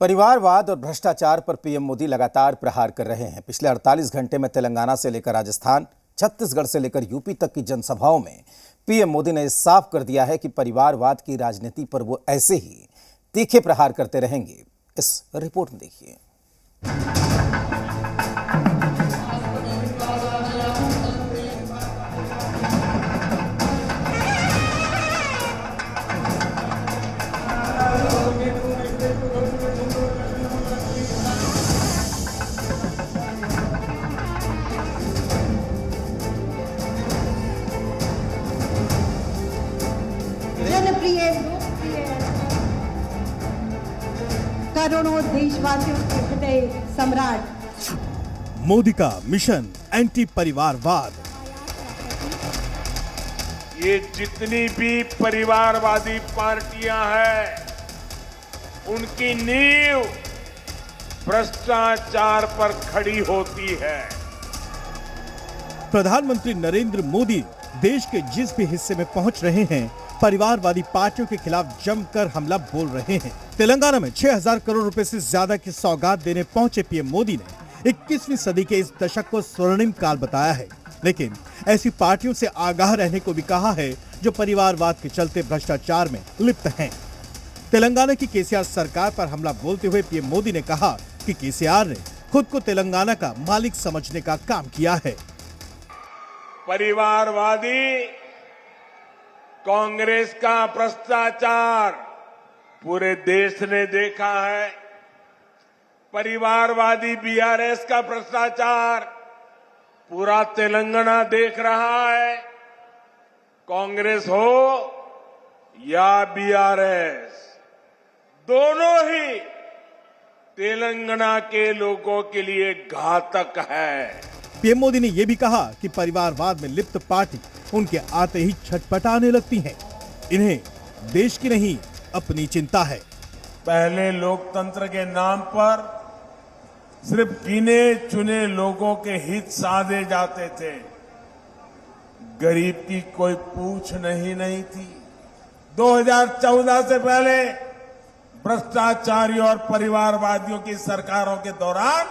परिवारवाद और भ्रष्टाचार पर पीएम मोदी लगातार प्रहार कर रहे हैं। पिछले 48 घंटे में तेलंगाना से लेकर राजस्थान, छत्तीसगढ़ से लेकर यूपी तक की जनसभाओं में पीएम मोदी ने साफ कर दिया है कि परिवारवाद की राजनीति पर वो ऐसे ही तीखे प्रहार करते रहेंगे। इस रिपोर्ट में देखिए। जनप्रिय लोकप्रिय करोड़ों देशवासियों के हृदय सम्राट मोदी का मिशन एंटी परिवारवाद। ये जितनी भी परिवारवादी पार्टियां हैं, उनकी नींव भ्रष्टाचार पर खड़ी होती है। प्रधानमंत्री नरेंद्र मोदी देश के जिस भी हिस्से में पहुंच रहे हैं, परिवारवादी पार्टियों के खिलाफ जमकर हमला बोल रहे हैं। तेलंगाना में 6000 करोड़ रुपए से ज्यादा की सौगात देने पहुंचे पीएम मोदी ने 21वीं सदी के इस दशक को स्वर्णिम काल बताया है, लेकिन ऐसी पार्टियों से आगाह रहने को भी कहा है जो परिवारवाद के चलते भ्रष्टाचार में लिप्त हैं। तेलंगाना की केसीआर सरकार पर हमला बोलते हुए पीएम मोदी ने कहा कि केसीआर ने खुद को तेलंगाना का मालिक समझने का काम किया है। परिवारवादी कांग्रेस का भ्रष्टाचार पूरे देश ने देखा है। परिवारवादी बीआरएस का भ्रष्टाचार पूरा तेलंगाना देख रहा है। कांग्रेस हो या बीआरएस, दोनों ही तेलंगाना के लोगों के लिए घातक है। पीएम मोदी ने यह भी कहा कि परिवारवाद में लिप्त पार्टी उनके आते ही छटपटाने लगती हैं। इन्हें देश की नहीं, अपनी चिंता है। पहले लोकतंत्र के नाम पर सिर्फ गिने चुने लोगों के हित साधे जाते थे। गरीब की कोई पूछ नहीं थी। 2014 से पहले भ्रष्टाचारियों और परिवारवादियों की सरकारों के दौरान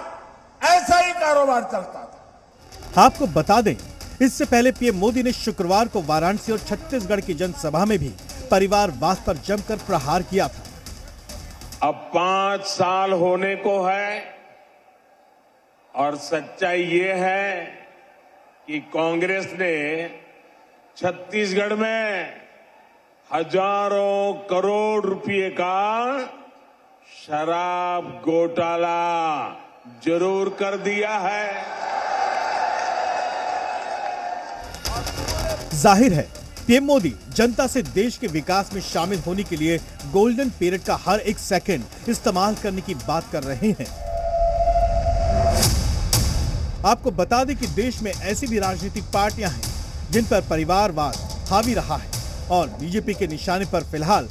ऐसा ही कारोबार चलता था। आपको बता दें, इससे पहले पीएम मोदी ने शुक्रवार को वाराणसी और छत्तीसगढ़ की जनसभा में भी परिवारवाद पर जमकर प्रहार किया था। अब 5 साल होने को है और सच्चाई ये है कि कांग्रेस ने छत्तीसगढ़ में हजारों करोड़ रुपए का शराब घोटाला जरूर कर दिया है। जाहिर है पीएम मोदी जनता से देश के विकास में शामिल होने के लिए गोल्डन पीरियड का हर एक सेकंड इस्तेमाल करने की बात कर रहे हैं। आपको बता दें कि देश में ऐसी भी राजनीतिक पार्टियां हैं जिन पर परिवारवाद हावी रहा है और बीजेपी के निशाने पर फिलहाल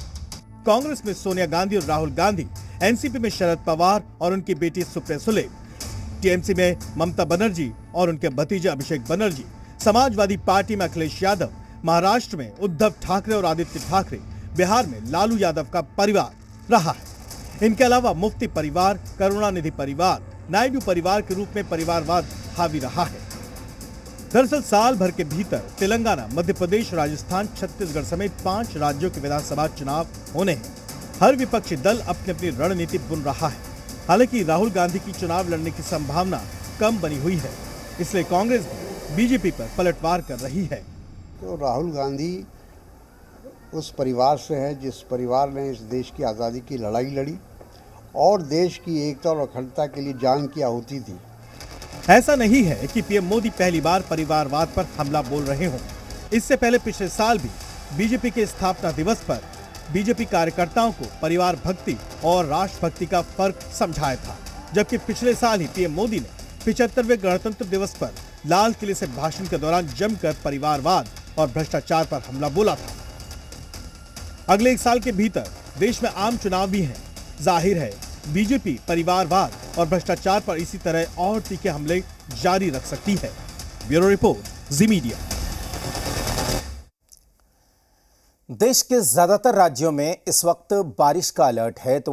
कांग्रेस में सोनिया गांधी और राहुल गांधी, एनसीपी में शरद पवार और उनकी बेटी सुप्रिया सुले, टीएमसी में ममता बनर्जी और उनके भतीजे अभिषेक बनर्जी, समाजवादी पार्टी में अखिलेश यादव, महाराष्ट्र में उद्धव ठाकरे और आदित्य ठाकरे, बिहार में लालू यादव का परिवार रहा है। इनके अलावा मुफ्ती परिवार, करुणानिधि परिवार, नायडू परिवार के रूप में परिवारवाद हावी रहा है। दरअसल साल भर के भीतर तेलंगाना, मध्य प्रदेश, राजस्थान, छत्तीसगढ़ समेत 5 राज्यों के विधानसभा चुनाव होने हैं। हर विपक्षी दल अपनी अपनी रणनीति बुन रहा है। हालांकि राहुल गांधी की चुनाव लड़ने की संभावना कम बनी हुई है, इसलिए कांग्रेस भी बीजेपी पर पलटवार कर रही है। तो राहुल गांधी उस परिवार से है जिस परिवार ने इस देश की आज़ादी की लड़ाई लड़ी और देश की एकता और अखंडता के लिए जान की आहुति दी। ऐसा नहीं है कि पीएम मोदी पहली बार परिवारवाद पर हमला बोल रहे हों। इससे पहले पिछले साल भी बीजेपी के स्थापना दिवस पर बीजेपी कार्यकर्ताओं को परिवार भक्ति और राष्ट्रभक्ति का फर्क समझाया था, जबकि पिछले साल ही पीएम मोदी ने 75वें गणतंत्र दिवस पर लाल किले से भाषण के दौरान जमकर परिवारवाद और भ्रष्टाचार पर हमला बोला था। अगले 1 साल के भीतर देश में आम चुनाव भी हैं। जाहिर है बीजेपी परिवारवाद और भ्रष्टाचार पर इसी तरह और तीखे हमले जारी रख सकती है। ब्यूरो रिपोर्ट, जी मीडिया। देश के ज्यादातर राज्यों में इस वक्त बारिश का अलर्ट है, तो वहीं